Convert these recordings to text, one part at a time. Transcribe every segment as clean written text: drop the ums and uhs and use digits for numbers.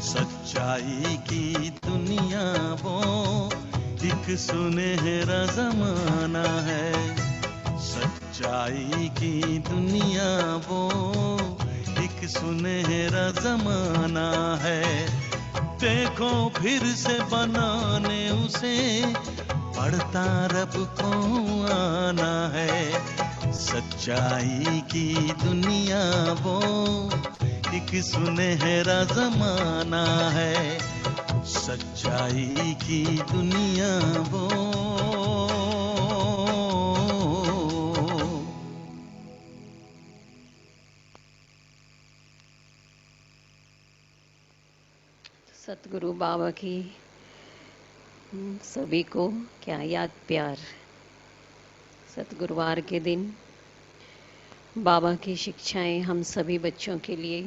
सच्चाई की दुनिया वो एक सुनहरा जमाना है। सच्चाई की दुनिया वो एक सुनहरा जमाना है। देखो फिर से बनाने उसे पड़ता रब को आना है। सच्चाई की दुनिया वो एक सुनहरा जमाना है। सच्चाई की दुनिया वो। सतगुरु बाबा की सभी को क्या याद प्यार। सतगुरुवार के दिन बाबा की शिक्षाएं हम सभी बच्चों के लिए।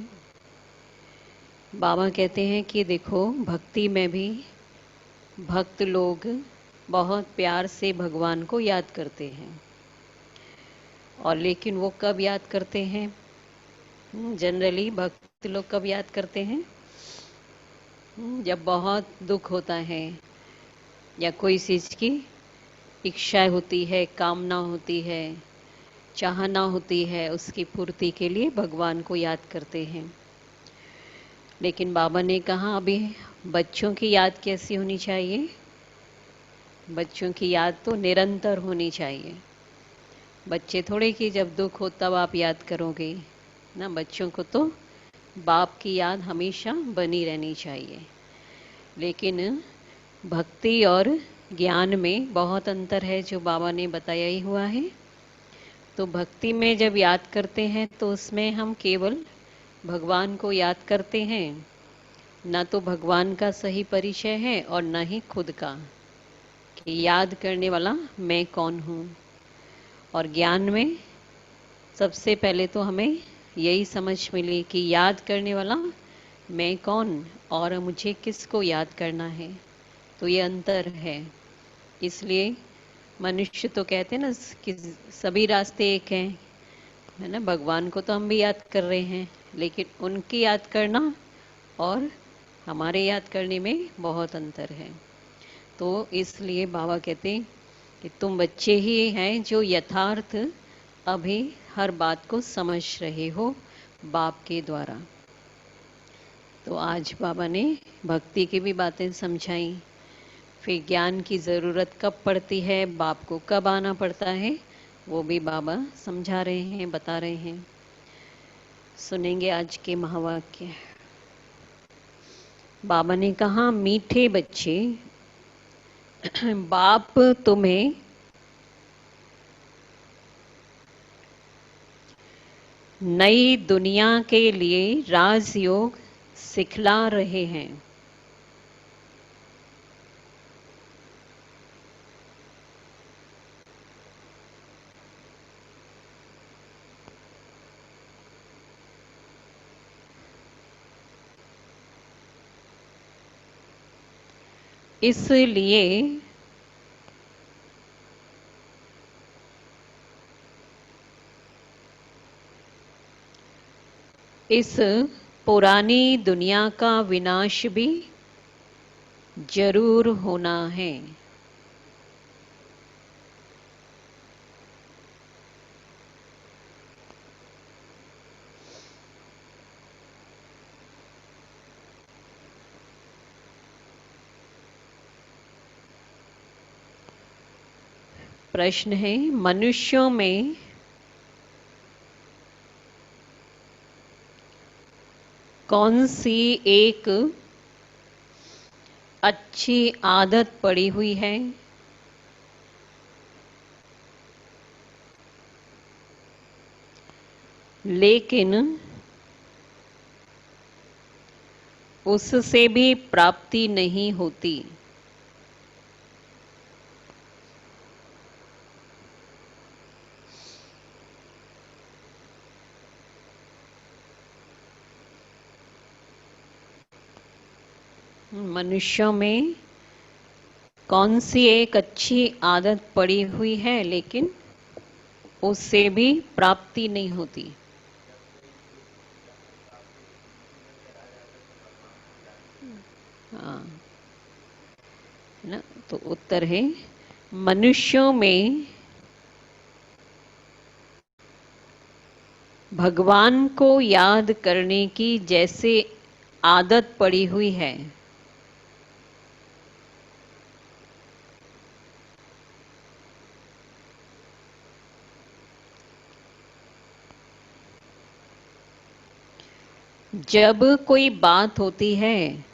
बाबा कहते हैं कि देखो, भक्ति में भी भक्त लोग बहुत प्यार से भगवान को याद करते हैं। और लेकिन वो कब याद करते हैं? जनरली भक्त लोग कब याद करते हैं? जब बहुत दुख होता है या कोई चीज़ की इच्छा होती है, कामना होती है, चाहना होती है, उसकी पूर्ति के लिए भगवान को याद करते हैं। लेकिन बाबा ने कहा अभी बच्चों की याद कैसी होनी चाहिए? बच्चों की याद तो निरंतर होनी चाहिए। बच्चे थोड़े कि जब दुख हो तब आप याद करोगे ना। बच्चों को तो बाप की याद हमेशा बनी रहनी चाहिए। लेकिन भक्ति और ज्ञान में बहुत अंतर है, जो बाबा ने बताया ही हुआ है। तो भक्ति में जब याद करते हैं तो उसमें हम केवल भगवान को याद करते हैं, ना तो भगवान का सही परिचय है और ना ही खुद का, कि याद करने वाला मैं कौन हूँ। और ज्ञान में सबसे पहले तो हमें यही समझ मिली कि याद करने वाला मैं कौन और मुझे किसको याद करना है। तो ये अंतर है। इसलिए मनुष्य तो कहते हैं ना कि सभी रास्ते एक हैं, है ना। भगवान को तो हम भी याद कर रहे हैं, लेकिन उनकी याद करना और हमारे याद करने में बहुत अंतर है। तो इसलिए बाबा कहते हैं कि तुम बच्चे ही हैं जो यथार्थ अभी हर बात को समझ रहे हो बाप के द्वारा। तो आज बाबा ने भक्ति की भी बातें समझाई। फिर ज्ञान की ज़रूरत कब पड़ती है, बाप को कब आना पड़ता है, वो भी बाबा समझा रहे हैं, बता रहे हैं। सुनेंगे आज के महावाक्य। बाबा ने कहा, मीठे बच्चे, बाप तुम्हें नई दुनिया के लिए राजयोग सिखला रहे हैं। इसलिए इस पुरानी दुनिया का विनाश भी जरूर होना है। प्रश्न है, मनुष्यों में कौन सी एक अच्छी आदत पड़ी हुई है लेकिन उससे भी प्राप्ति नहीं होती? मनुष्यों में कौन सी एक अच्छी आदत पड़ी हुई है लेकिन उससे भी प्राप्ति नहीं होती? हाँ, है ना। तो उत्तर है मनुष्यों में भगवान को याद करने की जैसे आदत पड़ी हुई है, जब कोई बात होती है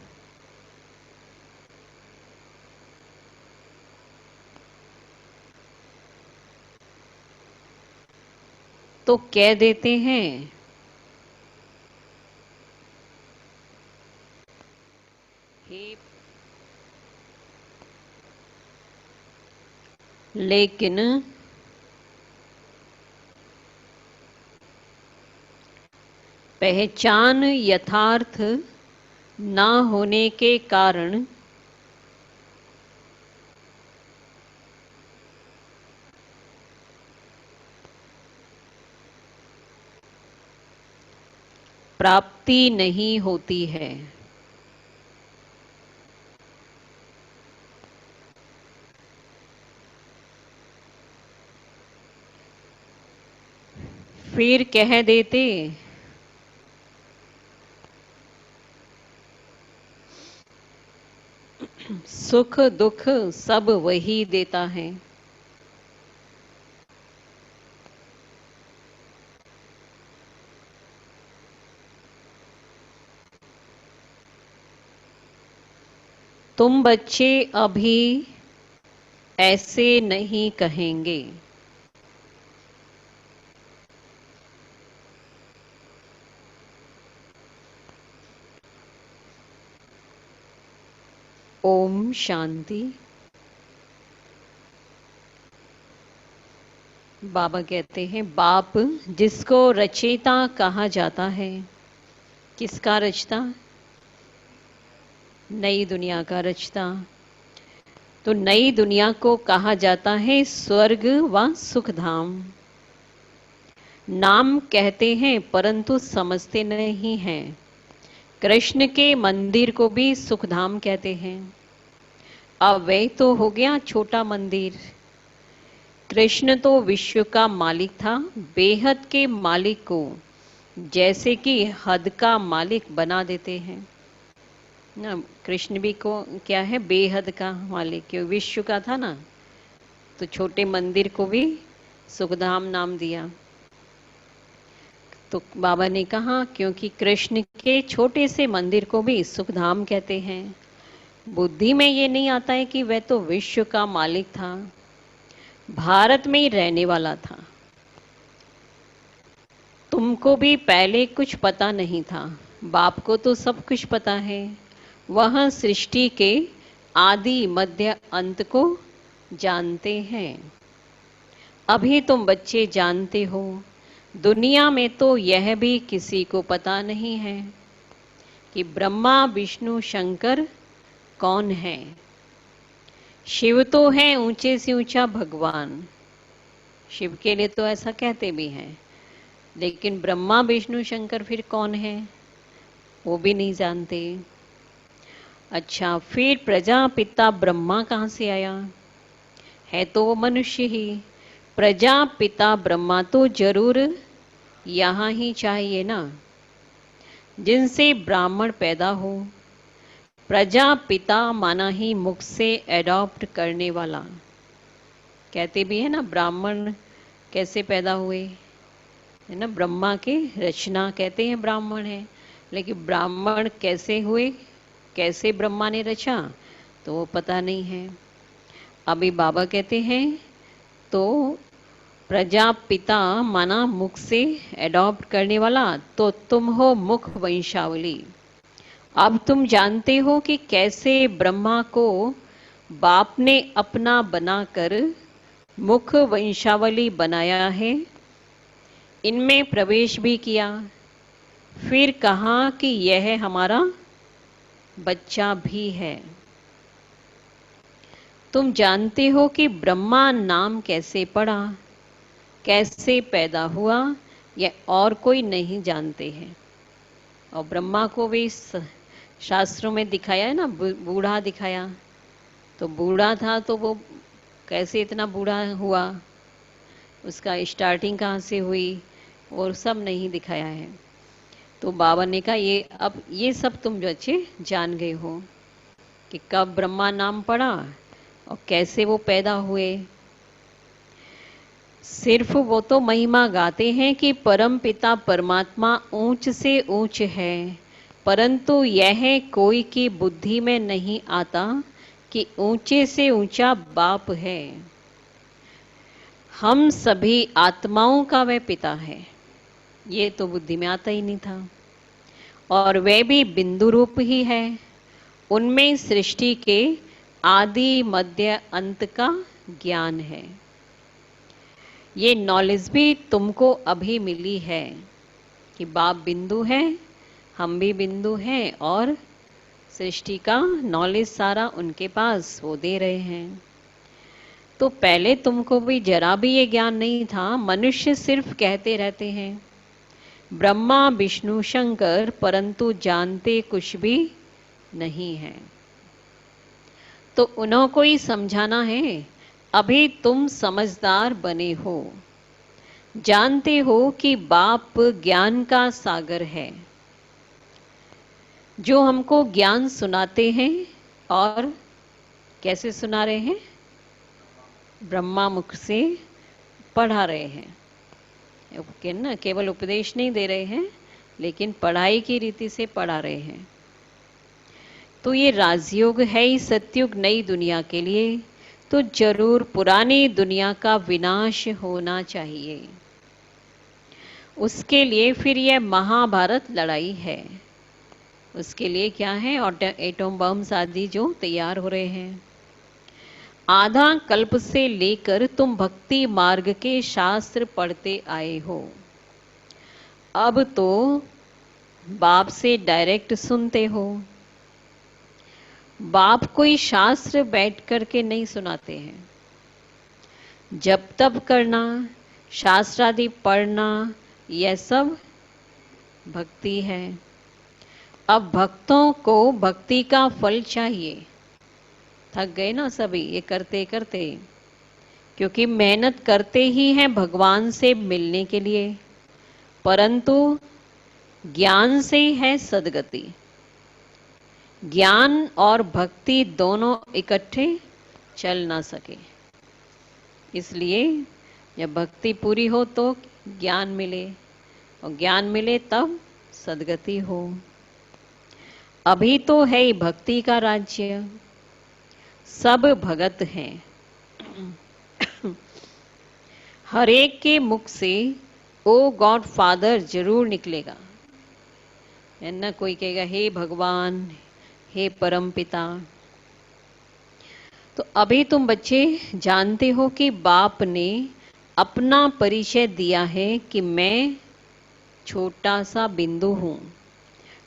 तो कह देते हैं, हे, लेकिन पहचान यथार्थ ना होने के कारण प्राप्ति नहीं होती है। फिर कह देते, सुख दुख सब वही देता है। तुम बच्चे अभी ऐसे नहीं कहेंगे। ओम शांति। बाबा कहते हैं, बाप जिसको रचयिता कहा जाता है, किसका रचता? नई दुनिया का रचता। तो नई दुनिया को कहा जाता है स्वर्ग व सुखधाम। नाम कहते हैं परंतु समझते नहीं हैं। कृष्ण के मंदिर को भी सुखधाम कहते हैं। अब वह तो हो गया छोटा मंदिर। कृष्ण तो विश्व का मालिक था। बेहद के मालिक को जैसे कि हद का मालिक बना देते हैं ना। कृष्ण भी को क्या है, बेहद का मालिक, क्यों विश्व का था ना, तो छोटे मंदिर को भी सुखधाम नाम दिया। तो बाबा ने कहा क्योंकि कृष्ण के छोटे से मंदिर को भी सुखधाम कहते हैं। बुद्धि में ये नहीं आता है कि वह तो विश्व का मालिक था, भारत में ही रहने वाला था। तुमको भी पहले कुछ पता नहीं था, बाप को तो सब कुछ पता है। वह सृष्टि के आदि मध्य अंत को जानते हैं। अभी तुम बच्चे जानते हो। दुनिया में तो यह भी किसी को पता नहीं है कि ब्रह्मा विष्णु शंकर कौन है। शिव तो है ऊंचे से ऊंचा भगवान, शिव के लिए तो ऐसा कहते भी हैं, लेकिन ब्रह्मा विष्णु शंकर फिर कौन है वो भी नहीं जानते। अच्छा, फिर प्रजापिता ब्रह्मा कहाँ से आया? है तो वो मनुष्य ही। प्रजापिता ब्रह्मा तो जरूर यहाँ ही चाहिए ना, जिनसे ब्राह्मण पैदा हो। प्रजापिता माना ही मुख से एडॉप्ट करने वाला। कहते भी है ना, ब्राह्मण कैसे पैदा हुए, है ना, ब्रह्मा के रचना कहते हैं ब्राह्मण है, लेकिन ब्राह्मण कैसे हुए, कैसे ब्रह्मा ने रचा, तो वो पता नहीं है। अभी बाबा कहते हैं तो प्रजापिता माना मुख से एडॉप्ट करने वाला, तो तुम हो मुख वंशावली। अब तुम जानते हो कि कैसे ब्रह्मा को बाप ने अपना बनाकर मुख वंशावली बनाया है, इनमें प्रवेश भी किया। फिर कहा कि यह हमारा बच्चा भी है। तुम जानते हो कि ब्रह्मा नाम कैसे पड़ा, कैसे पैदा हुआ, यह और कोई नहीं जानते हैं। और ब्रह्मा को भी शास्त्रों में दिखाया है ना, बूढ़ा दिखाया, तो बूढ़ा था तो वो कैसे इतना बूढ़ा हुआ, उसका स्टार्टिंग कहाँ से हुई, और सब नहीं दिखाया है। तो बाबा ने कहा ये अब ये सब तुम जो अच्छे जान गए हो कि कब ब्रह्मा नाम पड़ा और कैसे वो पैदा हुए। सिर्फ वो तो महिमा गाते हैं कि परम पिता परमात्मा ऊंच से ऊंच है, परंतु यह कोई की बुद्धि में नहीं आता कि ऊंचे से ऊंचा बाप है। हम सभी आत्माओं का वह पिता है, ये तो बुद्धि में आता ही नहीं था। और वह भी बिंदु रूप ही है, उनमें सृष्टि के आदि मध्य अंत का ज्ञान है। ये नॉलेज भी तुमको अभी मिली है कि बाप बिंदु है, हम भी बिंदु हैं, और सृष्टि का नॉलेज सारा उनके पास वो दे रहे हैं। तो पहले तुमको भी जरा भी ये ज्ञान नहीं था। मनुष्य सिर्फ कहते रहते हैं ब्रह्मा विष्णु शंकर, परंतु जानते कुछ भी नहीं है। तो उन्हों को ही समझाना है। अभी तुम समझदार बने हो, जानते हो कि बाप ज्ञान का सागर है, जो हमको ज्ञान सुनाते हैं। और कैसे सुना रहे हैं? ब्रह्मा मुख से पढ़ा रहे हैं ना, केवल उपदेश नहीं दे रहे हैं, लेकिन पढ़ाई की रीति से पढ़ा रहे हैं। तो ये राजयोग है ही सतयुग नई दुनिया के लिए, तो जरूर पुरानी दुनिया का विनाश होना चाहिए। उसके लिए फिर यह महाभारत लड़ाई है। उसके लिए क्या है? एटम बम्स आदि जो तैयार हो रहे हैं। आधा कल्प से लेकर तुम भक्ति मार्ग के शास्त्र पढ़ते आए हो। अब तो बाप से डायरेक्ट सुनते हो। बाप कोई शास्त्र बैठ करके नहीं सुनाते हैं। जब तब करना, शास्त्र आदि पढ़ना, यह सब भक्ति है। अब भक्तों को भक्ति का फल चाहिए। थक गए ना सभी ये करते करते, क्योंकि मेहनत करते ही हैं भगवान से मिलने के लिए, परंतु ज्ञान से ही है सदगति। ज्ञान और भक्ति दोनों इकट्ठे चल ना सके। इसलिए जब भक्ति पूरी हो तो ज्ञान मिले, और ज्ञान मिले तब सदगति हो। अभी तो है ही भक्ति का राज्य, सब भगत हैं। हर एक के मुख से ओ गॉड फादर जरूर निकलेगा, है ना। कोई कहेगा हे भगवान, हे परम पिता। तो अभी तुम बच्चे जानते हो कि बाप ने अपना परिचय दिया है कि मैं छोटा सा बिंदु हूं,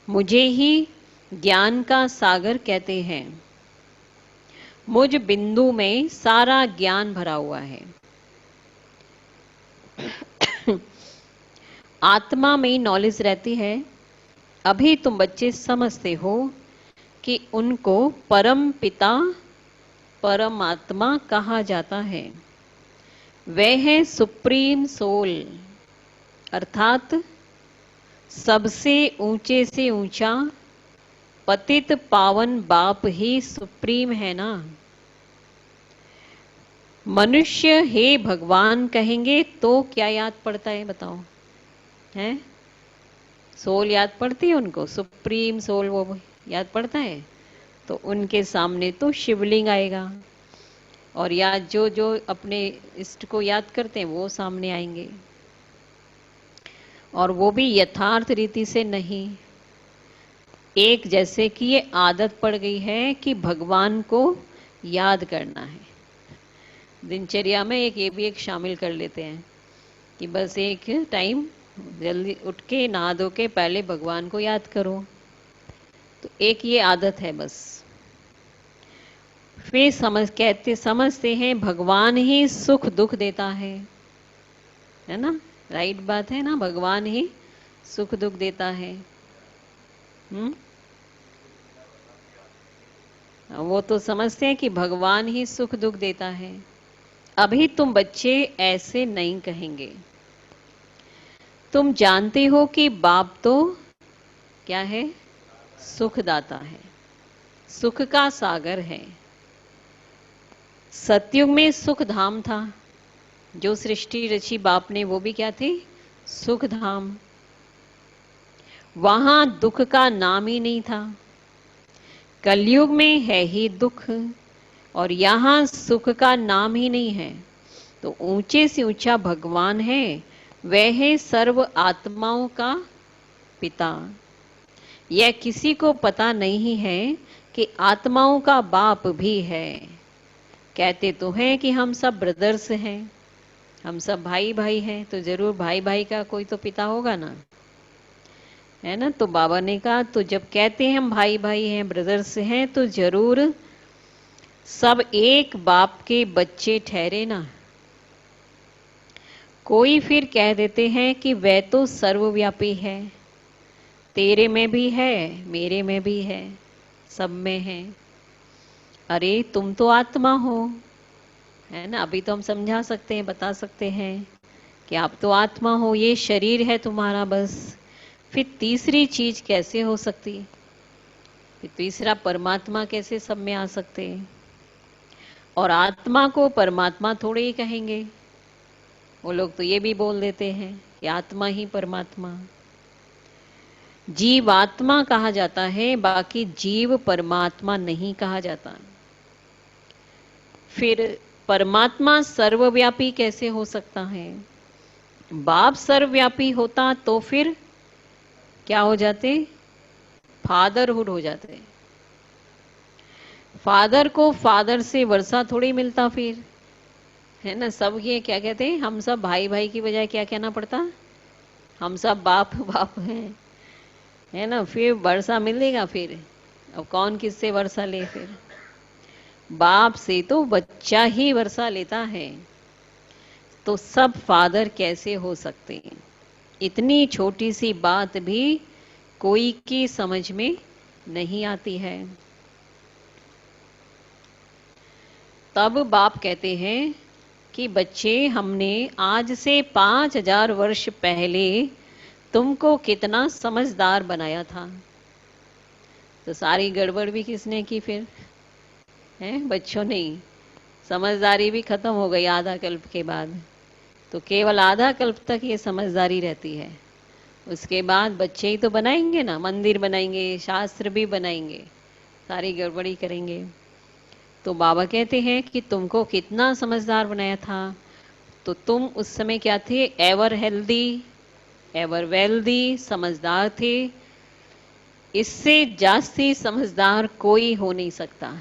मुझे ही ज्ञान का सागर कहते हैं। मुझ बिंदु में सारा ज्ञान भरा हुआ है। आत्मा में नॉलेज रहती है। अभी तुम बच्चे समझते हो कि उनको परम पिता परमात्मा कहा जाता है। वह है सुप्रीम सोल, अर्थात सबसे ऊंचे से ऊंचा पतित पावन बाप ही सुप्रीम है ना। मनुष्य हे भगवान कहेंगे तो क्या याद पड़ता है बताओ? हैं? सोल याद पड़ती है उनको, सुप्रीम सोल वो याद पड़ता है। तो उनके सामने तो शिवलिंग आएगा, और याद जो जो अपने इष्ट को याद करते हैं वो सामने आएंगे, और वो भी यथार्थ रीति से नहीं। एक जैसे कि ये आदत पड़ गई है कि भगवान को याद करना है। दिनचर्या में ये भी एक शामिल कर लेते हैं कि बस एक टाइम जल्दी उठ के नहा धो के पहले भगवान को याद करो। तो एक ये आदत है बस। फिर समझते हैं भगवान ही सुख दुख देता है ना। राइट बात है ना, भगवान ही सुख दुख देता है। वो तो समझते हैं कि भगवान ही सुख दुख देता है। अभी तुम बच्चे ऐसे नहीं कहेंगे। तुम जानते हो कि बाप तो क्या है? सुखदाता है, सुख का सागर है। सतयुग में सुख धाम था, जो सृष्टि रची बाप ने, वो भी क्या थी? सुख धाम। वहां दुख का नाम ही नहीं था। कलयुग में है ही दुख, और यहां सुख का नाम ही नहीं है। तो ऊंचे से ऊंचा भगवान है, वह है सर्व आत्माओं का पिता। यह किसी को पता नहीं है कि आत्माओं का बाप भी है। कहते तो हैं कि हम सब ब्रदर्स हैं, हम सब भाई भाई हैं, तो जरूर भाई भाई का कोई तो पिता होगा ना, है ना। तो बाबा ने कहा तो जब कहते हैं हम भाई भाई हैं, ब्रदर्स हैं, तो जरूर सब एक बाप के बच्चे ठहरे ना। कोई फिर कह देते हैं कि वह तो सर्वव्यापी है, तेरे में भी है, मेरे में भी है, सब में है। अरे तुम तो आत्मा हो, है ना। अभी तो हम समझा सकते हैं, बता सकते हैं कि आप तो आत्मा हो, ये शरीर है तुम्हारा बस। फिर तीसरी चीज कैसे हो सकती? फिर तीसरा परमात्मा कैसे सब में आ सकते? और आत्मा को परमात्मा थोड़े ही कहेंगे, वो लोग तो ये भी बोल देते हैं कि आत्मा ही परमात्मा। जीवात्मा कहा जाता है, बाकी जीव परमात्मा नहीं कहा जाता। फिर परमात्मा सर्वव्यापी कैसे हो सकता है? बाप सर्वव्यापी होता तो फिर क्या हो जाते? फादरहुड हो जाते। फादर को फादर से वर्षा थोड़ी मिलता फिर, है ना। सब ये क्या कहते हैं, हम सब भाई भाई की बजाय क्या कहना पड़ता? हम सब बाप बाप हैं, है ना। फिर वर्षा मिलेगा फिर? अब कौन किससे वर्षा ले? फिर बाप से तो बच्चा ही वर्षा लेता है, तो सब फादर कैसे हो सकते हैं? इतनी छोटी सी बात भी कोई की समझ में नहीं आती है। तब बाप कहते हैं कि बच्चे, हमने आज से 5000 वर्ष पहले तुमको कितना समझदार बनाया था। तो सारी गड़बड़ भी किसने की फिर? है बच्चों ने। समझदारी भी खत्म हो गई आधा कल्प के बाद, तो केवल आधा कल्प तक ये समझदारी रहती है। उसके बाद बच्चे ही तो बनाएंगे ना, मंदिर बनाएंगे, शास्त्र भी बनाएंगे, सारी गड़बड़ी करेंगे। तो बाबा कहते हैं कि तुमको कितना समझदार बनाया था। तो तुम उस समय क्या थे? एवर हेल्दी, एवर वेल्दी, समझदार थे। इससे जास्ती समझदार कोई हो नहीं सकता।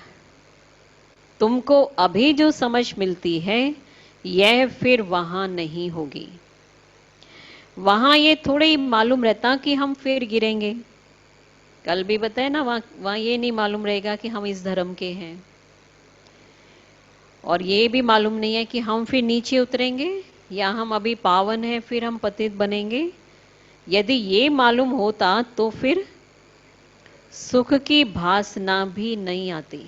तुमको अभी जो समझ मिलती है, यह फिर वहां नहीं होगी। वहां ये थोड़े ही मालूम रहता कि हम फिर गिरेंगे। कल भी बताए ना, वहां ये नहीं मालूम रहेगा कि हम इस धर्म के हैं, और ये भी मालूम नहीं है कि हम फिर नीचे उतरेंगे या हम अभी पावन हैं फिर हम पतित बनेंगे। यदि ये मालूम होता तो फिर सुख की भासना भी नहीं आती।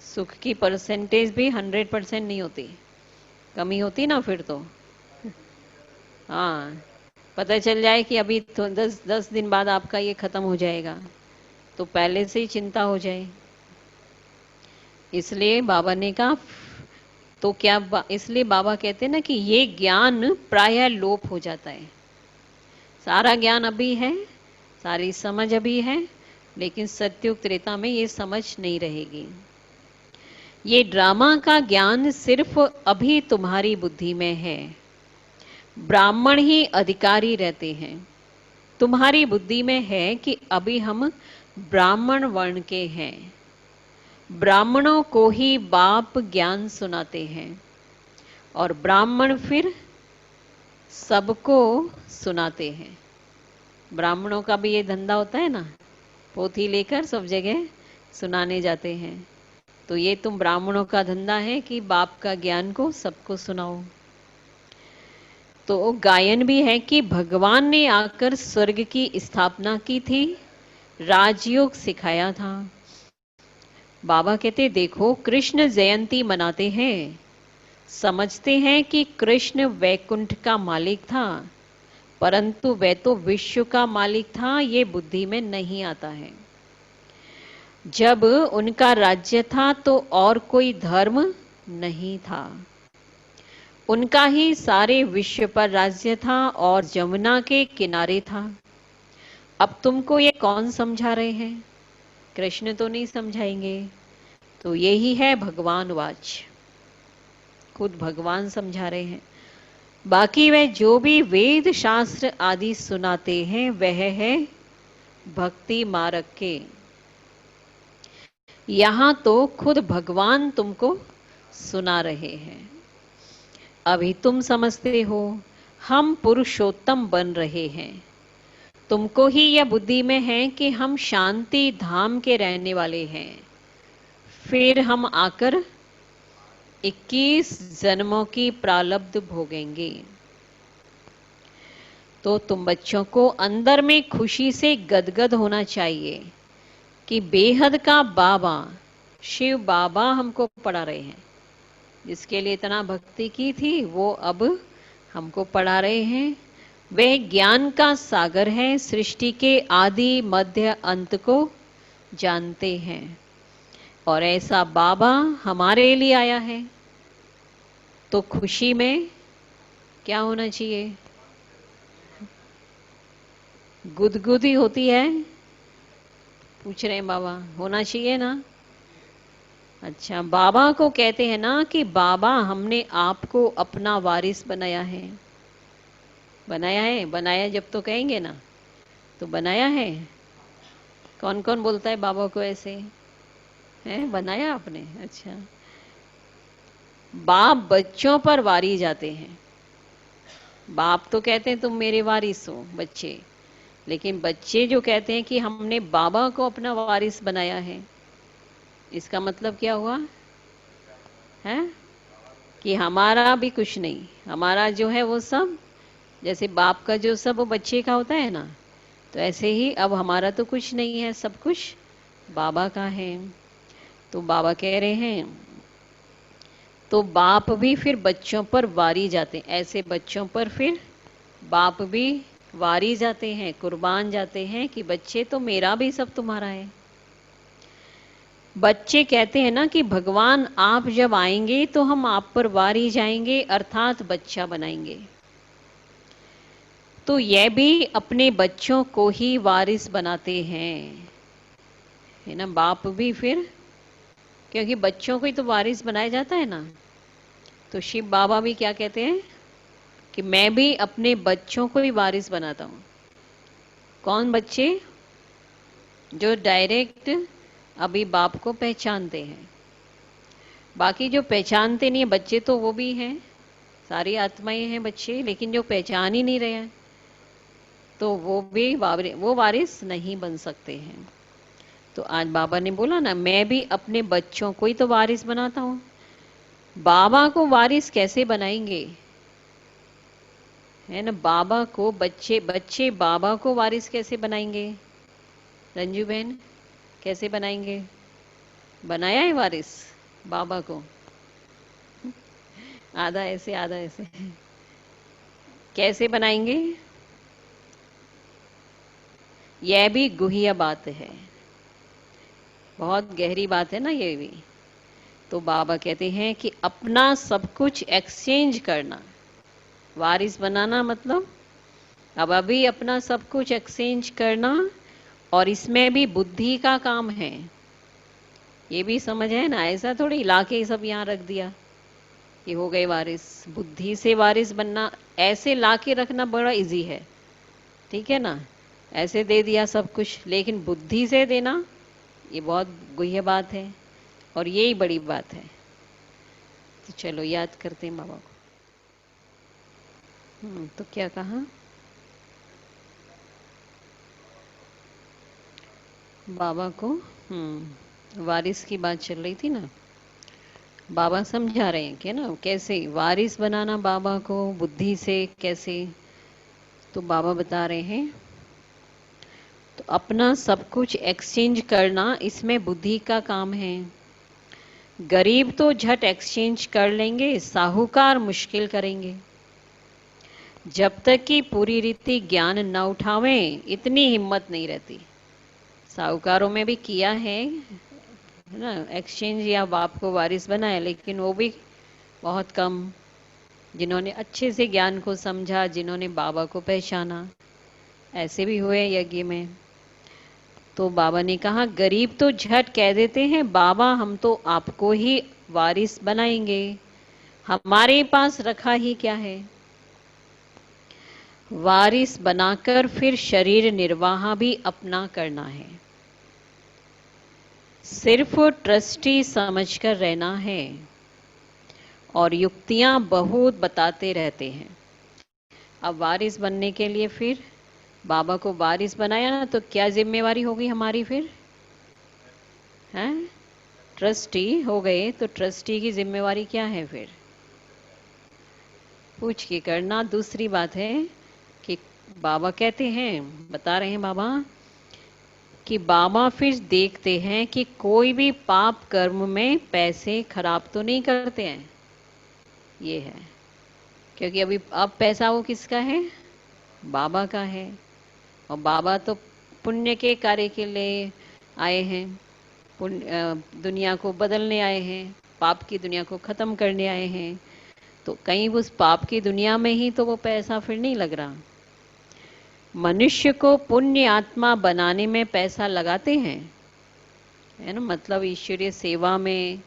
सुख की परसेंटेज भी 100% नहीं होती, कमी होती ना फिर तो। हाँ, पता चल जाए कि अभी तो 10 दिन बाद आपका ये खत्म हो जाएगा, तो पहले से ही चिंता हो जाए। इसलिए बाबा ने कहा, तो क्या इसलिए बाबा कहते हैं ना कि ये ज्ञान प्रायः लोप हो जाता है। सारा ज्ञान अभी है, सारी समझ अभी है, लेकिन सत्युग त्रेता में ये समझ नहीं रहेगी। ये ड्रामा का ज्ञान सिर्फ अभी तुम्हारी बुद्धि में है। ब्राह्मण ही अधिकारी रहते हैं। तुम्हारी बुद्धि में है कि अभी हम ब्राह्मण वर्ण के हैं। ब्राह्मणों को ही बाप ज्ञान सुनाते हैं, और ब्राह्मण फिर सबको सुनाते हैं। ब्राह्मणों का भी ये धंधा होता है ना, पोथी लेकर सब जगह सुनाने जाते हैं। तो ये तुम ब्राह्मणों का धंधा है कि बाप का ज्ञान को सबको सुनाओ। तो गायन भी है कि भगवान ने आकर स्वर्ग की स्थापना की थी, राजयोग सिखाया था, बाबा कहते देखो कृष्ण जयंती मनाते हैं, समझते हैं कि कृष्ण वैकुंठ का मालिक था, परंतु वह तो विश्व का मालिक था, ये बुद्धि में नहीं आता है। जब उनका राज्य था तो और कोई धर्म नहीं था, उनका ही सारे विश्व पर राज्य था और जमुना के किनारे था। अब तुमको ये कौन समझा रहे हैं? कृष्ण तो नहीं समझाएंगे। तो यही है भगवान वाच, खुद भगवान समझा रहे हैं। बाकी वह जो भी वेद शास्त्र आदि सुनाते हैं वह है भक्ति मार्ग के। यहां तो खुद भगवान तुमको सुना रहे हैं। अभी तुम समझते हो हम पुरुषोत्तम बन रहे हैं, तुमको ही यह बुद्धि में है कि हम शांति धाम के रहने वाले हैं। फिर हम आकर 21 जन्मों की प्रारब्ध भोगेंगे। तो तुम बच्चों को अंदर में खुशी से गदगद होना चाहिए कि बेहद का बाबा शिव बाबा हमको पढ़ा रहे हैं। जिसके लिए इतना भक्ति की थी वो अब हमको पढ़ा रहे हैं। वह ज्ञान का सागर है, सृष्टि के आदि मध्य अंत को जानते हैं, और ऐसा बाबा हमारे लिए आया है। तो खुशी में क्या होना चाहिए? गुदगुदी होती है, पूछ रहे हैं बाबा, होना चाहिए ना? अच्छा, बाबा को कहते हैं ना कि बाबा हमने आपको अपना वारिस बनाया है। बनाया है, बनाया जब तो कहेंगे ना, तो बनाया है। कौन कौन बोलता है बाबा को ऐसे? है बनाया आपने? अच्छा, बाप बच्चों पर वारी जाते हैं। बाप तो कहते हैं तुम मेरे वारिस हो बच्चे, लेकिन बच्चे जो कहते हैं कि हमने बाबा को अपना वारिस बनाया है, इसका मतलब क्या हुआ है? कि हमारा भी कुछ नहीं, हमारा जो है वो सब, जैसे बाप का जो सब वो बच्चे का होता है ना, तो ऐसे ही अब हमारा तो कुछ नहीं है, सब कुछ बाबा का है। तो बाबा कह रहे हैं तो बाप भी फिर बच्चों पर वारी जाते हैं, ऐसे बच्चों पर फिर बाप भी वारी जाते हैं, कुर्बान जाते हैं कि बच्चे तो मेरा भी सब तुम्हारा है। बच्चे कहते हैं ना कि भगवान आप जब आएंगे तो हम आप पर वारी जाएंगे, अर्थात बच्चा बनाएंगे। तो यह भी अपने बच्चों को ही वारिस बनाते हैं, है ना? बाप भी फिर, क्योंकि बच्चों को ही तो वारिस बनाया जाता है ना। तो शिव बाबा भी क्या कहते हैं कि मैं भी अपने बच्चों को ही वारिस बनाता हूँ। कौन बच्चे? जो डायरेक्ट अभी बाप को पहचानते हैं। बाकी जो पहचानते नहीं है बच्चे तो वो भी हैं, सारी आत्माएं हैं बच्चे, लेकिन जो पहचान ही नहीं रहे हैं तो वो भी वो वारिस नहीं बन सकते हैं। तो आज बाबा ने बोला ना, मैं भी अपने बच्चों को ही तो वारिस बनाता हूँ। बाबा को वारिस कैसे बनाएंगे? है ना, बाबा को बच्चे बाबा को वारिस कैसे बनाएंगे? रंजू बहन, कैसे बनाएंगे? बनाया है वारिस बाबा को? आधा ऐसे आधा ऐसे, कैसे बनाएंगे? यह भी गुह्य बात है, बहुत गहरी बात है ना ये भी। तो बाबा कहते हैं कि अपना सब कुछ एक्सचेंज करना, वारिस बनाना मतलब अब अभी अपना सब कुछ एक्सचेंज करना, और इसमें भी बुद्धि का काम है। ये भी समझ है ना, ऐसा थोड़ी लाके सब यहाँ रख दिया कि हो गए वारिस। बुद्धि से वारिस बनना, ऐसे लाके रखना बड़ा इजी है, ठीक है ना, ऐसे दे दिया सब कुछ, लेकिन बुद्धि से देना ये बहुत गुह्य बात है, और यही बड़ी बात है। तो चलो याद करते हैं बाबा को। तो क्या कहा बाबा को? वारिस की बात चल रही थी ना, बाबा समझा रहे हैं क्या ना, कैसे वारिस बनाना बाबा को बुद्धि से कैसे। तो बाबा बता रहे हैं, तो अपना सब कुछ एक्सचेंज करना इसमें बुद्धि का काम है। गरीब तो झट एक्सचेंज कर लेंगे, साहूकार मुश्किल करेंगे। जब तक कि पूरी रीति ज्ञान न उठावें इतनी हिम्मत नहीं रहती। साहूकारों में भी किया है ना एक्सचेंज, या बाप को वारिस बनाया, लेकिन वो भी बहुत कम। जिन्होंने अच्छे से ज्ञान को समझा, जिन्होंने बाबा को पहचाना, ऐसे भी हुए यज्ञ में। तो बाबा ने कहा गरीब तो झट कह देते हैं बाबा हम तो आपको ही वारिस बनाएंगे, हमारे पास रखा ही क्या है। वारिस बनाकर फिर शरीर निर्वाह भी अपना करना है। सिर्फ ट्रस्टी समझकर रहना है और युक्तियां बहुत बताते रहते हैं। अब वारिस बनने के लिए फिर बाबा को वारिस बनाया ना, तो क्या जिम्मेवारी होगी हमारी फिर? हैं? ट्रस्टी हो गए तो ट्रस्टी की जिम्मेवारी क्या है फिर? पूछ के करना। दूसरी बात है कि बाबा कहते हैं, बता रहे हैं बाबा कि बाबा फिर देखते हैं कि कोई भी पाप कर्म में पैसे खराब तो नहीं करते हैं। ये है, क्योंकि अभी अब पैसा वो किसका है? बाबा का है। और बाबा तो पुण्य के कार्य के लिए आए हैं, दुनिया को बदलने आए हैं, पाप की दुनिया को खत्म करने आए हैं। तो कहीं उस पाप की दुनिया में ही तो वो पैसा फिर नहीं लग रहा। मनुष्य को पुण्य आत्मा बनाने में पैसा लगाते हैं, है ना, मतलब ईश्वरीय सेवा में,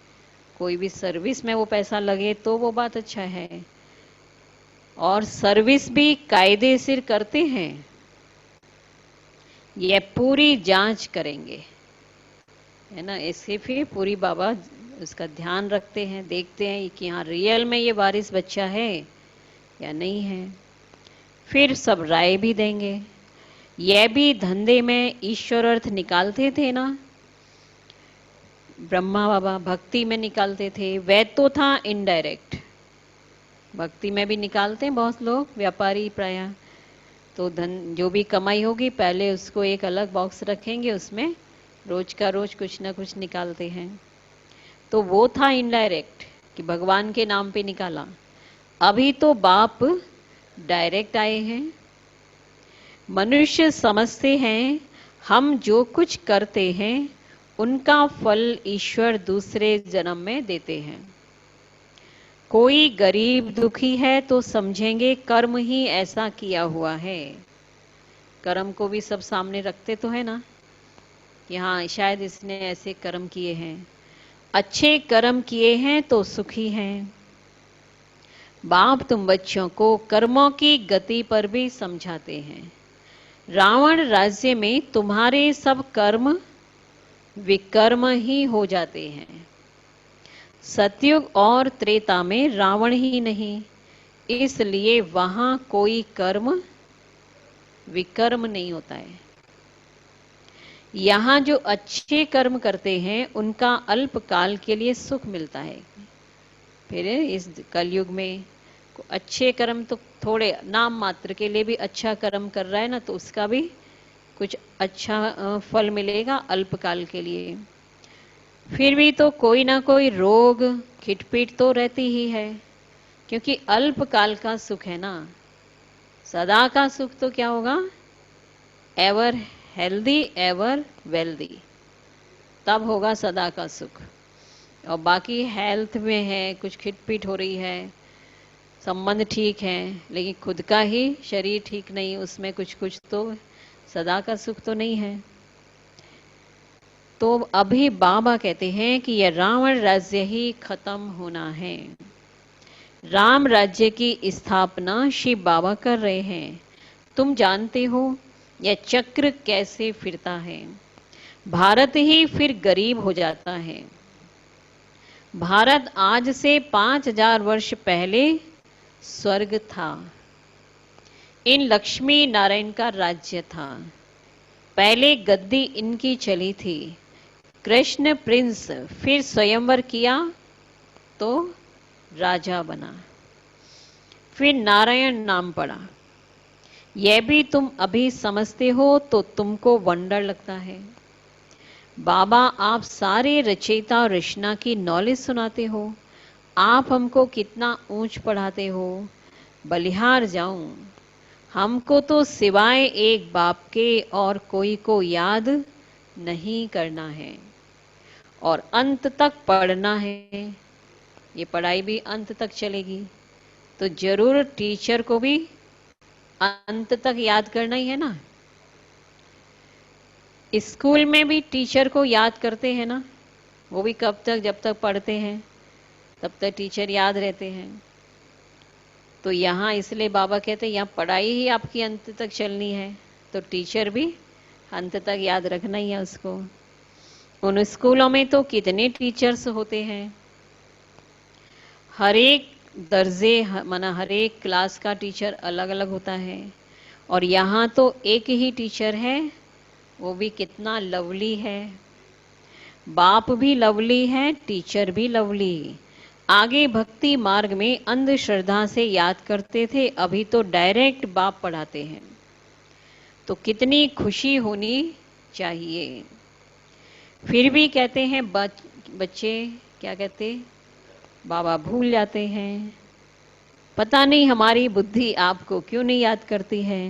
कोई भी सर्विस में वो पैसा लगे तो वो बात अच्छा है। और सर्विस भी कायदे से करते हैं, ये पूरी जांच करेंगे, है ना। इससे फिर पूरी बाबा उसका ध्यान रखते हैं, देखते हैं कि हाँ रियल में ये वारिस बच्चा है या नहीं है। फिर सब राय भी देंगे। यह भी धंधे में ईश्वर अर्थ निकालते थे ना, ब्रह्मा बाबा भक्ति में निकालते थे। वह तो था इनडायरेक्ट, भक्ति में भी निकालते हैं बहुत लोग, व्यापारी प्राय। तो धन जो भी कमाई होगी पहले उसको एक अलग बॉक्स रखेंगे, उसमें रोज का रोज कुछ ना कुछ निकालते हैं। तो वो था इनडायरेक्ट कि भगवान के नाम पे निकाला। अभी तो बाप डायरेक्ट आए हैं। मनुष्य समझते हैं हम जो कुछ करते हैं उनका फल ईश्वर दूसरे जन्म में देते हैं। कोई गरीब दुखी है तो समझेंगे कर्म ही ऐसा किया हुआ है। कर्म को भी सब सामने रखते तो है ना कि हाँ शायद इसने ऐसे कर्म किए हैं, अच्छे कर्म किए हैं तो सुखी हैं। बाप तुम बच्चों को कर्मों की गति पर भी समझाते हैं। रावण राज्य में तुम्हारे सब कर्म विकर्म ही हो जाते हैं। सतयुग और त्रेता में रावण ही नहीं, इसलिए वहां कोई कर्म विकर्म नहीं होता है। यहाँ जो अच्छे कर्म करते हैं उनका अल्प काल के लिए सुख मिलता है। फिर इस कलयुग में अच्छे कर्म तो थोड़े नाम मात्र के लिए भी अच्छा कर्म कर रहा है ना, तो उसका भी कुछ अच्छा फल मिलेगा अल्पकाल के लिए। फिर भी तो कोई ना कोई रोग खिटपीट तो रहती ही है, क्योंकि अल्पकाल का सुख है ना। सदा का सुख तो क्या होगा? एवर हेल्दी एवर वेल्दी, तब होगा सदा का सुख। और बाकी हेल्थ में है, कुछ खिटपीट हो रही है, संबंध ठीक है, लेकिन खुद का ही शरीर ठीक नहीं, उसमें कुछ कुछ तो सदा का सुख तो नहीं है। तो अभी बाबा कहते हैं कि यह रावण राज्य ही खत्म होना है। राम राज्य की स्थापना शिव बाबा कर रहे हैं। तुम जानते हो यह चक्र कैसे फिरता है। भारत ही फिर गरीब हो जाता है। भारत आज से 5000 वर्ष पहले स्वर्ग था। इन लक्ष्मी नारायण का राज्य था। पहले गद्दी इनकी चली थी। कृष्ण प्रिंस, फिर स्वयंवर किया तो राजा बना, फिर नारायण नाम पड़ा। यह भी तुम अभी समझते हो तो तुमको वंडर लगता है। बाबा आप सारे रचयिता और रचना की नॉलेज सुनाते हो, आप हमको कितना ऊंच पढ़ाते हो। बलिहार जाऊं, हमको तो सिवाय एक बाप के और कोई को याद नहीं करना है और अंत तक पढ़ना है। ये पढ़ाई भी अंत तक चलेगी, तो जरूर टीचर को भी अंत तक याद करना ही है ना। स्कूल में भी टीचर को याद करते हैं ना, वो भी कब तक, जब तक पढ़ते हैं तब तक टीचर याद रहते हैं। तो यहाँ इसलिए बाबा कहते हैं यहाँ पढ़ाई ही आपकी अंत तक चलनी है, तो टीचर भी अंत तक याद रखना ही है उसको। उन स्कूलों में तो कितने टीचर्स होते हैं, हर एक दर्जे माना हर एक क्लास का टीचर अलग अलग होता है। और यहाँ तो एक ही टीचर है, वो भी कितना लवली है। बाप भी लवली है, टीचर भी लवली। आगे भक्ति मार्ग में अंधश्रद्धा से याद करते थे, अभी तो डायरेक्ट बाप पढ़ाते हैं। तो कितनी खुशी होनी चाहिए। फिर भी कहते हैं बच्चे क्या कहते, बाबा भूल जाते हैं। पता नहीं हमारी बुद्धि आपको क्यों नहीं याद करती है।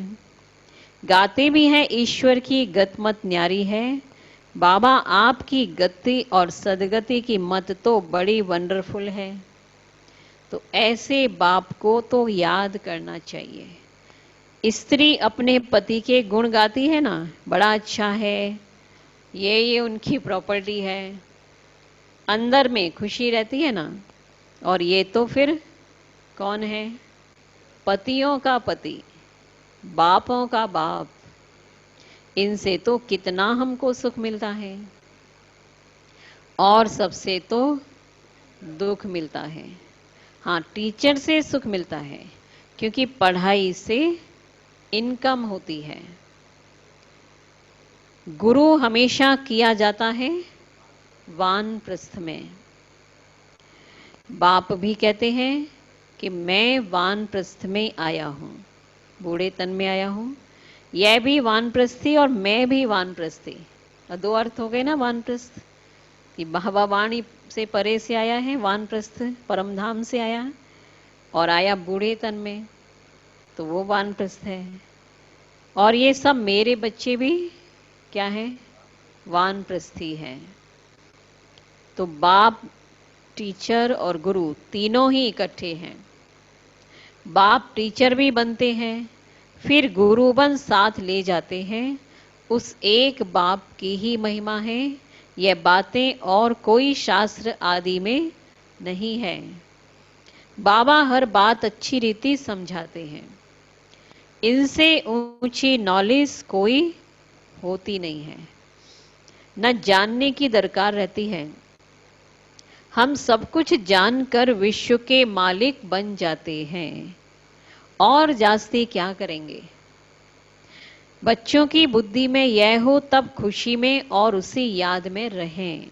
गाते भी हैं ईश्वर की गत मत न्यारी है। बाबा आपकी गति और सदगति की मत तो बड़ी वंडरफुल है। तो ऐसे बाप को तो याद करना चाहिए। स्त्री अपने पति के गुण गाती है ना, बड़ा अच्छा है, ये उनकी प्रॉपर्टी है, अंदर में खुशी रहती है ना। और ये तो फिर कौन है, पतियों का पति, बापों का बाप, इनसे तो कितना हमको सुख मिलता है और सबसे तो दुख मिलता है। हाँ, टीचर से सुख मिलता है क्योंकि पढ़ाई से इनकम होती है। गुरु हमेशा किया जाता है वानप्रस्थ में। बाप भी कहते हैं कि मैं वानप्रस्थ में आया हूँ, बूढ़े तन में आया हूँ। यह भी वानप्रस्थी और मैं भी वानप्रस्थी, दो अर्थ हो गए ना वानप्रस्थ, कि बाबा वाणी से परे से आया है, वानप्रस्थ परमधाम से आया और आया बूढ़े तन में, तो वो वानप्रस्थ है। और ये सब मेरे बच्चे भी क्या है, वानप्रस्थी है। तो बाप, टीचर और गुरु तीनों ही इकट्ठे हैं। बाप टीचर भी बनते हैं, फिर गुरु बन साथ ले जाते हैं। उस एक बाप की ही महिमा है, यह बातें और कोई शास्त्र आदि में नहीं है। बाबा हर बात अच्छी रीति समझाते हैं, इनसे ऊंची नॉलेज कोई होती नहीं है, न जानने की दरकार रहती है। हम सब कुछ जानकर विश्व के मालिक बन जाते हैं, और जास्ती क्या करेंगे। बच्चों की बुद्धि में यह हो तब खुशी में और उसी याद में रहें।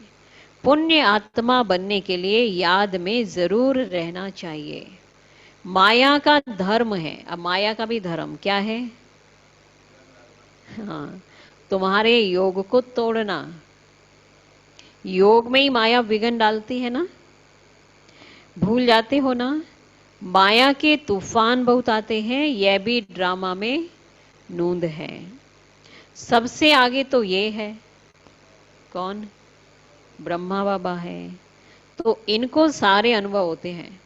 पुण्य आत्मा बनने के लिए याद में जरूर रहना चाहिए। माया का धर्म है, अब माया का भी धर्म क्या है, हाँ, तुम्हारे योग को तोड़ना। योग में ही माया विघ्न डालती है ना, भूल जाते हो ना। माया के तूफान बहुत आते हैं, यह भी ड्रामा में नूंद है। सबसे आगे तो ये है, कौन, ब्रह्मा बाबा है। तो इनको सारे अनुभव होते हैं,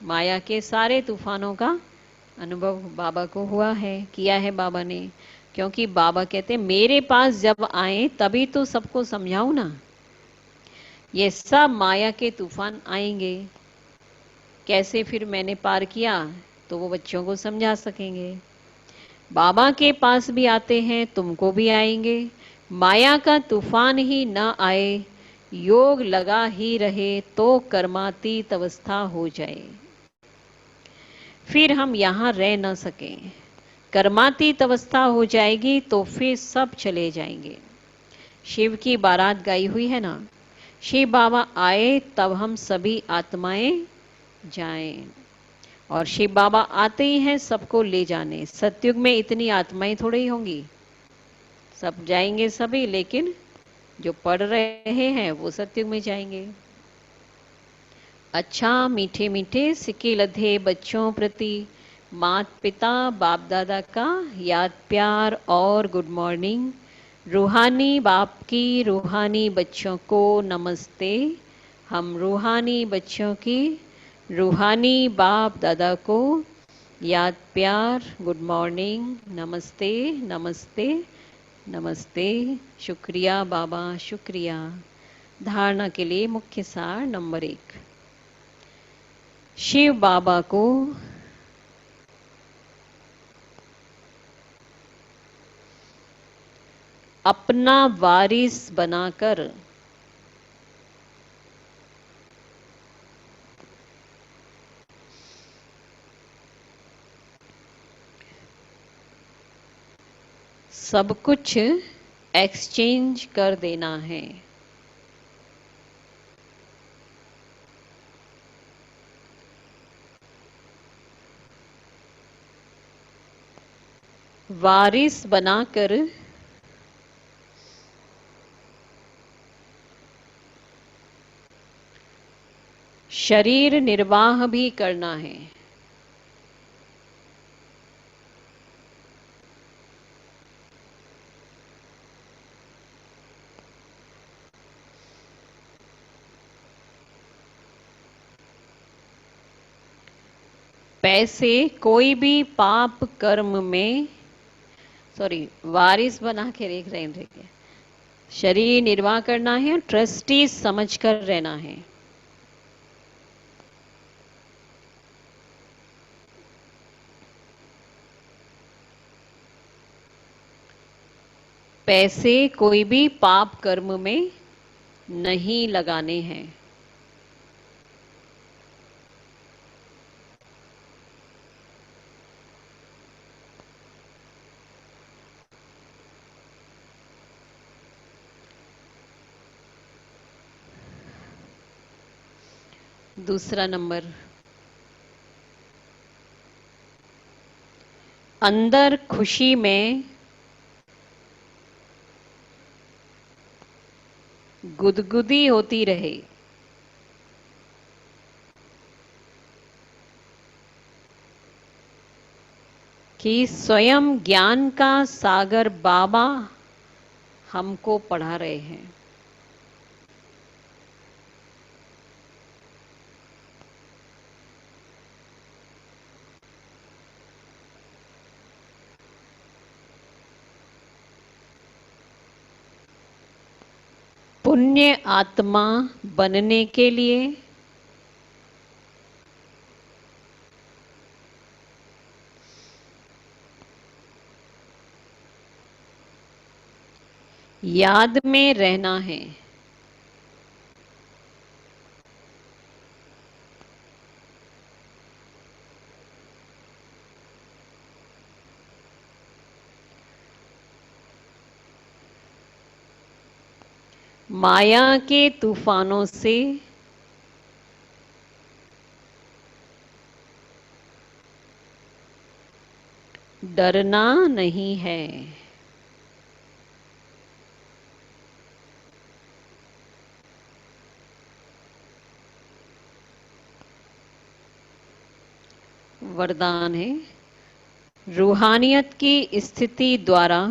माया के सारे तूफानों का अनुभव बाबा को हुआ है, किया है बाबा ने। क्योंकि बाबा कहते मेरे पास जब आए तभी तो सबको समझाऊं ना। ये सब माया के तूफान आएंगे, कैसे फिर मैंने पार किया, तो वो बच्चों को समझा सकेंगे। बाबा के पास भी आते हैं, तुमको भी आएंगे। माया का तूफान ही न आए, योग लगा ही रहे तो कर्मातीत अवस्था हो जाए। फिर हम यहाँ रह न सकें, कर्मातीत अवस्था हो जाएगी तो फिर सब चले जाएंगे। शिव की बारात गाई हुई है ना, शिव बाबा आए तब हम सभी आत्माएं जाएं। और शिव बाबा आते ही हैं सबको ले जाने। सतयुग में इतनी आत्माएं थोड़ी ही होंगी, सब जाएंगे सभी, लेकिन जो पढ़ रहे हैं वो सतयुग में जाएंगे। अच्छा मीठे मीठे सिक्के लधे बच्चों प्रति मात पिता बाप दादा का याद प्यार और गुड मॉर्निंग। रूहानी बाप की रूहानी बच्चों को नमस्ते। हम रूहानी बच्चों की रूहानी बाप दादा को याद प्यार गुड मॉर्निंग, नमस्ते नमस्ते नमस्ते। शुक्रिया बाबा शुक्रिया। धारणा के लिए मुख्य सार नंबर 1, शिव बाबा को अपना वारिस बनाकर सब कुछ एक्सचेंज कर देना है। वारिस बनाकर शरीर निर्वाह भी करना है। पैसे कोई भी पाप कर्म में, सॉरी, वारिस बना के देख रहे हैं, शरीर निर्वाह करना है, ट्रस्टी समझकर रहना है। पैसे कोई भी पाप कर्म में नहीं लगाने हैं। दूसरा नंबर, अंदर खुशी में गुदगुदी होती रहे। कि स्वयं ज्ञान का सागर बाबा हमको पढ़ा रहे हैं। पुण्य आत्मा बनने के लिए याद में रहना है। माया के तूफानों से डरना नहीं है। वरदान है, रूहानियत की स्थिति द्वारा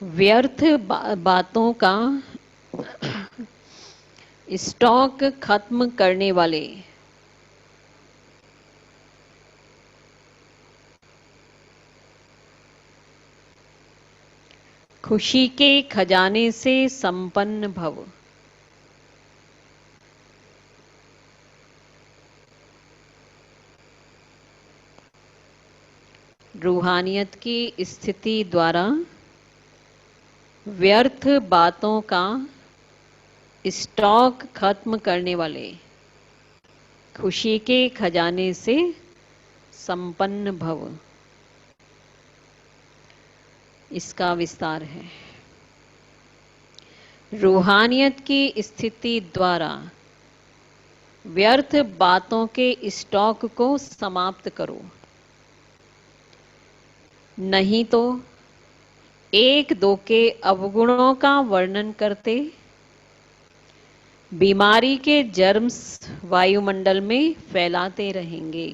व्यर्थ बातों का स्टॉक खत्म करने वाले खुशी के खजाने से संपन्न भव। रूहानियत की स्थिति द्वारा व्यर्थ बातों का स्टॉक खत्म करने वाले खुशी के खजाने से संपन्न भव। इसका विस्तार है, रूहानियत की स्थिति द्वारा व्यर्थ बातों के स्टॉक को समाप्त करो, नहीं तो एक दो के अवगुणों का वर्णन करते बीमारी के जर्म्स वायुमंडल में फैलाते रहेंगे।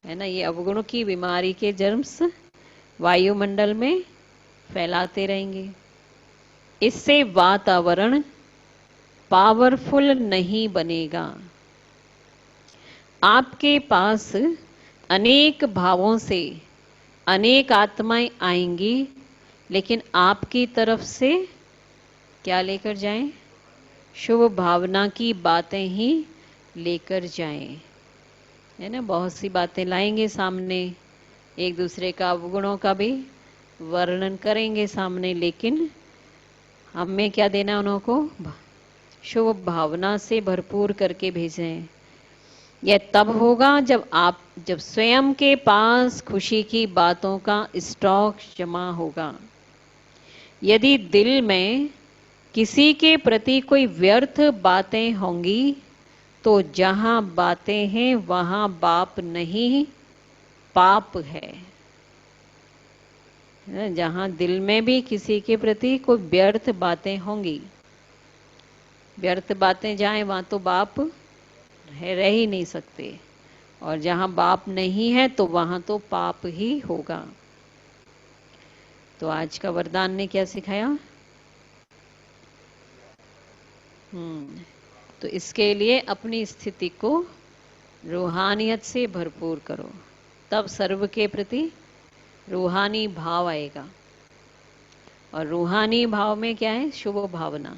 है ना, ये अवगुणों की बीमारी के जर्म्स वायुमंडल में फैलाते रहेंगे। इससे वातावरण पावरफुल नहीं बनेगा। आपके पास अनेक भावों से अनेक आत्माएं आएंगी, लेकिन आपकी तरफ से क्या लेकर जाएं? शुभ भावना की बातें ही लेकर जाएं। है ना, बहुत सी बातें लाएंगे सामने, एक दूसरे का अवगुणों का भी वर्णन करेंगे सामने, लेकिन हमें क्या देना उनको? शुभ भावना से भरपूर करके भेजें। यह तब होगा जब स्वयं के पास खुशी की बातों का स्टॉक जमा होगा। यदि दिल में किसी के प्रति कोई व्यर्थ बातें होंगी, तो जहां बातें हैं वहां बाप नहीं, पाप है। जहां दिल में भी किसी के प्रति कोई व्यर्थ बातें होंगी, व्यर्थ बातें जाएं वहां तो बाप रह ही नहीं सकते, और जहां बाप नहीं है तो वहां तो पाप ही होगा। तो आज का वरदान ने क्या सिखाया? तो इसके लिए अपनी स्थिति को रूहानियत से भरपूर करो, तब सर्व के प्रति रूहानी भाव आएगा। और रूहानी भाव में क्या है? शुभ भावना।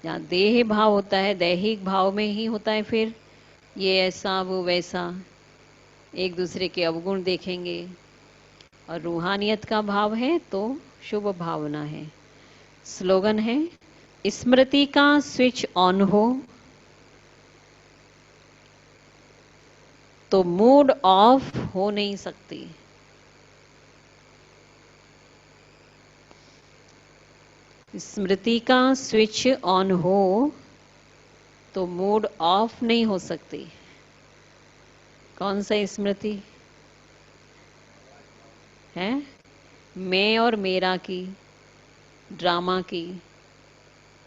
जहाँ देह भाव होता है, दैहिक भाव में ही होता है फिर ये ऐसा वो वैसा, एक दूसरे के अवगुण देखेंगे। और रूहानियत का भाव है तो शुभ भावना है। स्लोगन है, स्मृति का स्विच ऑन हो तो मूड ऑफ हो नहीं सकती। स्मृति का स्विच ऑन हो तो मूड ऑफ नहीं हो सकती। कौन सा स्मृति है? मैं और मेरा की, ड्रामा की,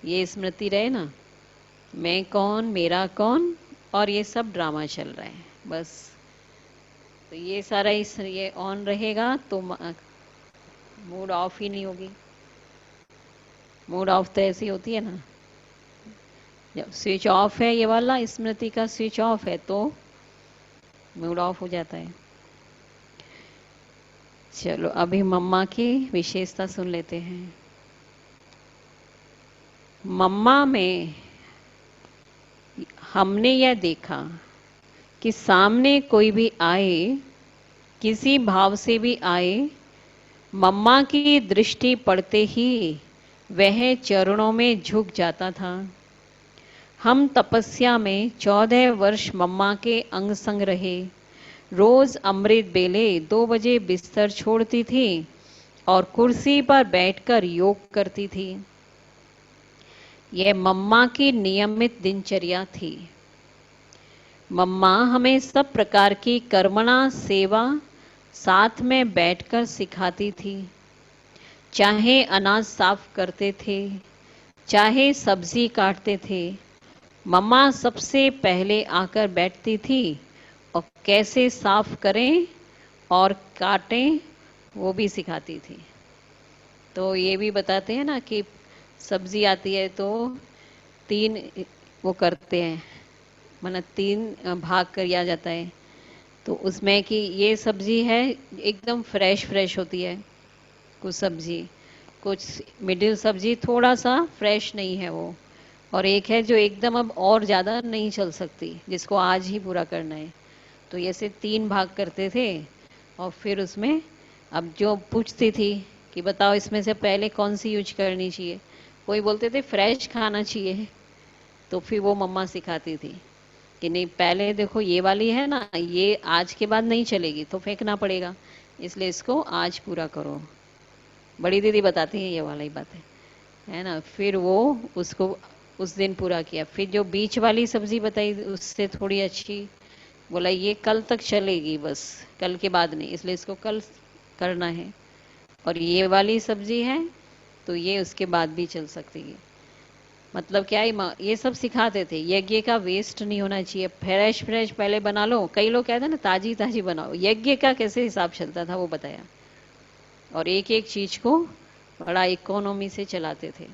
ये स्मृति रहे ना। मैं कौन, मेरा कौन, और ये सब ड्रामा चल रहा है बस। तो ये सारा ये ऑन रहेगा तो मूड ऑफ ही नहीं होगी। मूड ऑफ तो ऐसी होती है ना, जब स्विच ऑफ है, ये वाला स्मृति का स्विच ऑफ है तो मूड ऑफ हो जाता है। चलो अभी मम्मा की विशेषता सुन लेते हैं। मम्मा में हमने यह देखा कि सामने कोई भी आए, किसी भाव से भी आए, मम्मा की दृष्टि पड़ते ही वह चरणों में झुक जाता था। हम तपस्या में 14 वर्ष मम्मा के अंग संग रहे। रोज अमृत बेले 2 बजे बिस्तर छोड़ती थी और कुर्सी पर बैठकर योग करती थी। यह मम्मा की नियमित दिनचर्या थी। मम्मा हमें सब प्रकार की कर्मणा सेवा साथ में बैठकर सिखाती थी। चाहे अनाज साफ करते थे, चाहे सब्जी काटते थे, मम्मा सबसे पहले आकर बैठती थी और कैसे साफ करें और काटें वो भी सिखाती थी। तो ये भी बताते हैं ना कि सब्जी आती है तो 3 वो करते हैं, मतलब 3 भाग किया जाता है। तो उसमें कि ये सब्जी है एकदम फ्रेश होती है, कुछ सब्जी, कुछ मिडिल सब्जी थोड़ा सा फ्रेश नहीं है वो, और एक है जो एकदम अब और ज़्यादा नहीं चल सकती, जिसको आज ही पूरा करना है। तो ऐसे 3 भाग करते थे। और फिर उसमें अब जो पूछती थी कि बताओ इसमें से पहले कौन सी यूज करनी चाहिए, कोई बोलते थे फ्रेश खाना चाहिए, तो फिर वो मम्मा सिखाती थी कि नहीं पहले देखो ये वाली है ना, ये आज के बाद नहीं चलेगी तो फेंकना पड़ेगा, इसलिए इसको आज पूरा करो। बड़ी दीदी बताती हैं ये वाली बातें। है ना। फिर वो उसको उस दिन पूरा किया। फिर जो बीच वाली सब्जी बताई उससे थोड़ी अच्छी, बोला ये कल तक चलेगी बस, कल के बाद नहीं, इसलिए इसको कल करना है। और ये वाली सब्जी है तो ये उसके बाद भी चल सकती है। मतलब क्या ही ये सब सिखाते थे, यज्ञ का वेस्ट नहीं होना चाहिए, फ्रेश फ्रेश पहले बना लो। कई लोग कहते हैं ना ताजी ताजी बनाओ, यज्ञ का कैसे हिसाब चलता था वो बताया। और एक एक चीज को बड़ा इकोनॉमी से चलाते थे।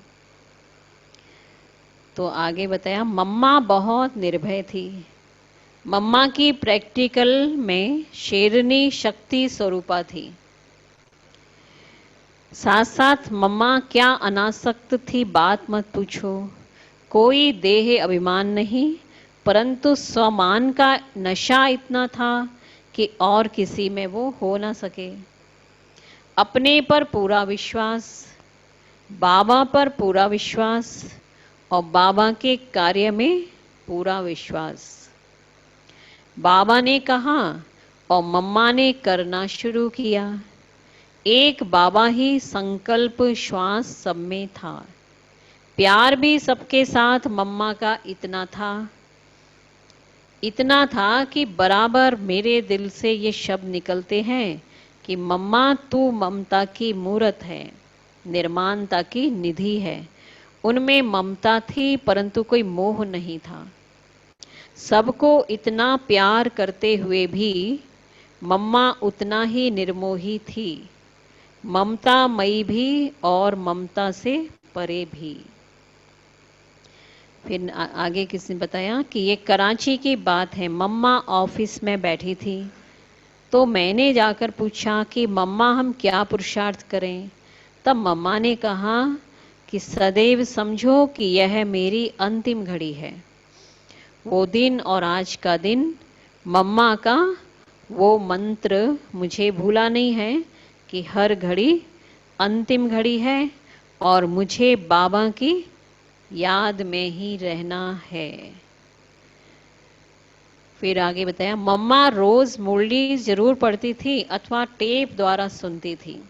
तो आगे बताया, मम्मा बहुत निर्भय थी। मम्मा की प्रैक्टिकल में शेरनी शक्ति स्वरूपा थी। साथ साथ मम्मा क्या अनासक्त थी बात मत पूछो। कोई देह अभिमान नहीं, परंतु स्वमान का नशा इतना था कि और किसी में वो हो ना सके। अपने पर पूरा विश्वास, बाबा पर पूरा विश्वास और बाबा के कार्य में पूरा विश्वास। बाबा ने कहा और मम्मा ने करना शुरू किया। एक बाबा ही संकल्प श्वास सब में था। प्यार भी सबके साथ मम्मा का इतना था कि बराबर मेरे दिल से ये शब्द निकलते हैं कि मम्मा तू ममता की मूरत है, निर्माणता की निधि है। उनमें ममता थी परंतु कोई मोह नहीं था। सबको इतना प्यार करते हुए भी मम्मा उतना ही निर्मोही थी, ममता मई भी और ममता से परे भी। फिर आगे किसने बताया कि ये कराची की बात है। मम्मा ऑफिस में बैठी थी तो मैंने जाकर पूछा कि मम्मा हम क्या पुरुषार्थ करें। तब मम्मा ने कहा कि सदैव समझो कि यह मेरी अंतिम घड़ी है। वो दिन और आज का दिन मम्मा का वो मंत्र मुझे भूला नहीं है कि हर घड़ी अंतिम घड़ी है और मुझे बाबा की याद में ही रहना है। फिर आगे बताया, मम्मा रोज मुरली जरूर पढ़ती थी अथवा टेप द्वारा सुनती थी।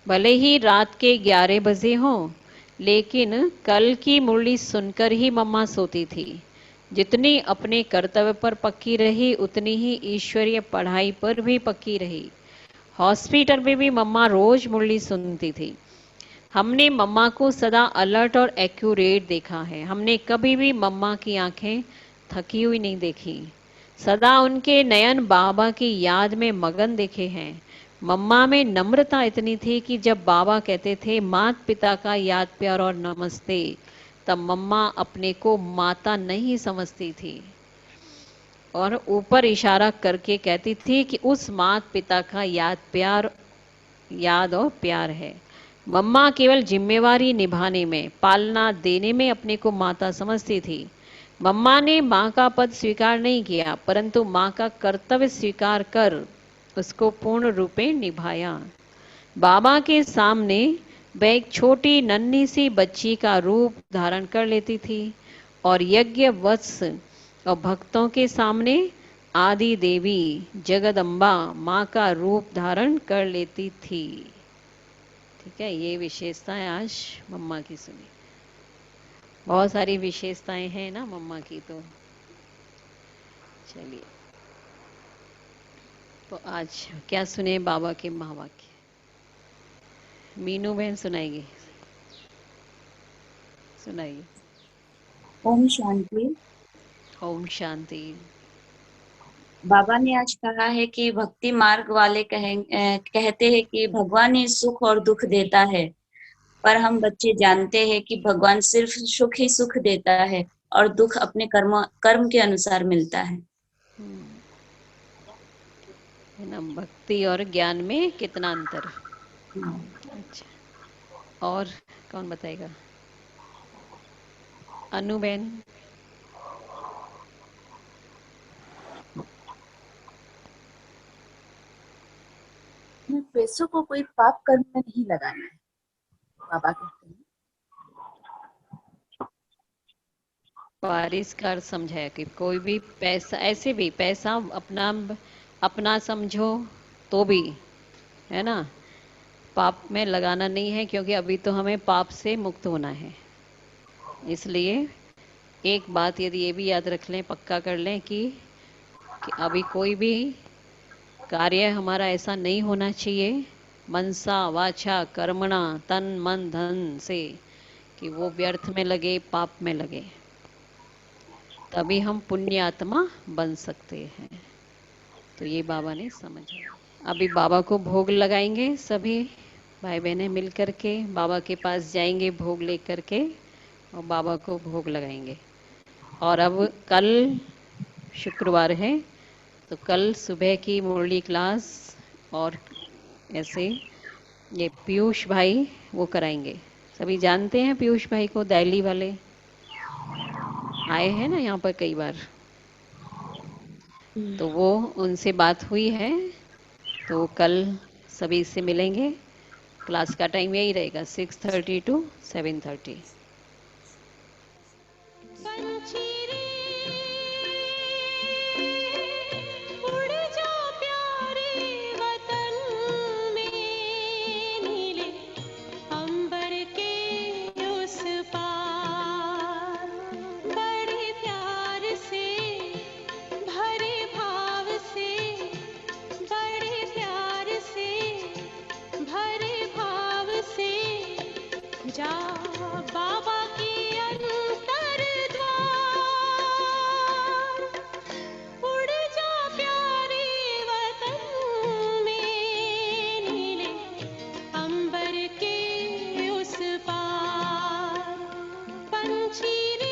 भले ही रात के 11 बजे हो, लेकिन कल की मुरली सुनकर ही मम्मा सोती थी। जितनी अपने कर्तव्य पर पक्की रही उतनी ही ईश्वरीय पढ़ाई पर भी पक्की रही। हॉस्पिटल में भी मम्मा रोज मुरली सुनती थी। हमने मम्मा को सदा अलर्ट और एक्यूरेट देखा है। हमने कभी भी मम्मा की आंखें थकी हुई नहीं देखी। सदा उनके नयन बाबा की याद में मगन देखे हैं। मम्मा में नम्रता इतनी थी कि जब बाबा कहते थे माता पिता का याद प्यार और नमस्ते, तब मम्मा अपने को माता नहीं समझती थी और ऊपर इशारा करके कहती थी कि उस माता पिता का याद और प्यार है। मम्मा केवल जिम्मेवारी निभाने में, पालना देने में अपने को माता समझती थी। मम्मा ने माँ का पद स्वीकार नहीं किया, परंतु माँ का कर्तव्य स्वीकार कर उसको पूर्ण रूपे निभाया। बाबा के सामने वह एक छोटी नन्ही सी बच्ची का रूप धारण कर लेती थी और यज्ञ वत्स और भक्तों के सामने आदि देवी जगदम्बा माँ का रूप धारण कर लेती थी। ठीक है, ये विशेषताएं आज मम्मा की सुनी। बहुत सारी विशेषताएं हैं ना मम्मा की। तो चलिए, तो आज क्या सुने बाबा के महावाक्य। मीनू बहन सुनाएगी, सुनाइए। ओम शांति। ओम शांति। बाबा ने आज कहा है कि भक्ति मार्ग वाले कहते हैं कि भगवान ही सुख और दुख देता है, पर हम बच्चे जानते हैं कि भगवान सिर्फ सुख ही सुख देता है और दुख अपने कर्म के अनुसार मिलता है। है ना, भक्ति और ज्ञान में कितना अंतर। अच्छा, और कौन बताएगा। अनु बहन। पैसों को कोई पाप कर्म में नहीं लगाना है, बाबा कहते हैं। वारिस का अर्थ समझाया कि कोई भी पैसा, ऐसे भी पैसा अपना अपना समझो तो भी, है ना, पाप में लगाना नहीं है, क्योंकि अभी तो हमें पाप से मुक्त होना है। इसलिए एक बात यदि ये भी याद रख लें, पक्का कर लें कि अभी कोई भी कार्य हमारा ऐसा नहीं होना चाहिए, मनसा वाचा कर्मणा, तन मन धन से, कि वो व्यर्थ में लगे, पाप में लगे। तभी हम पुण्य आत्मा बन सकते हैं। तो ये बाबा ने समझाया। अभी बाबा को भोग लगाएंगे, सभी भाई बहनें मिल करके बाबा के पास जाएंगे, भोग ले करके, और बाबा को भोग लगाएंगे। और अब कल शुक्रवार है, तो कल सुबह की मुरली क्लास और ऐसे ये पीयूष भाई वो कराएंगे। सभी जानते हैं पीयूष भाई को, दिल्ली वाले आए हैं ना यहाँ पर कई बार, तो वो उनसे बात हुई है। तो कल सभी से मिलेंगे। क्लास का टाइम यही रहेगा, 6:30 to 7:30। उड़ जा प्यारे वतन में, नीले अंबर के उस पार, बड़े प्यार से भरे भाव से, बड़े प्यार से भरे भाव से जा बाबा के अंतर द्वार। उड़ जा प्यारे वतन में, नीले अंबर के उस पार, पंछी रे।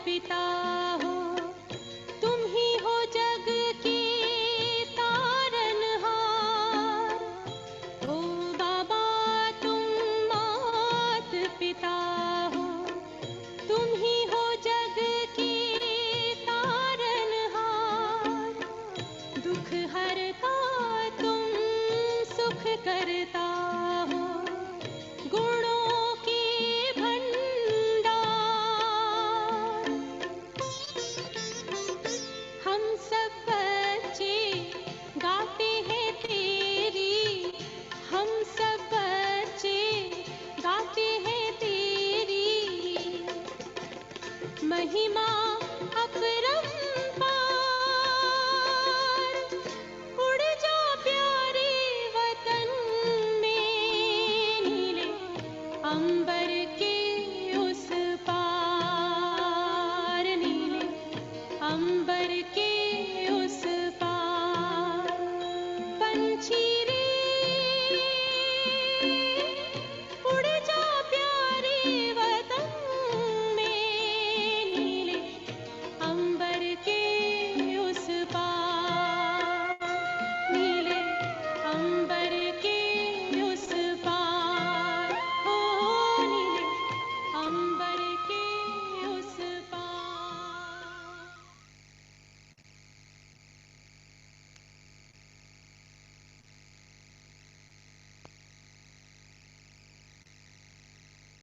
पिता हो, तुम ही हो जग के तारनहार। ओ बाबा तुम मात पिता हो, तुम ही हो जग के तारनहार। दुख हरता तुम सुख करता हो, गुणों के भंडार। हम सब बच्चे गाते हैं तेरी, हम सब बच्चे गाते हैं तेरी महिमा अपरंपार।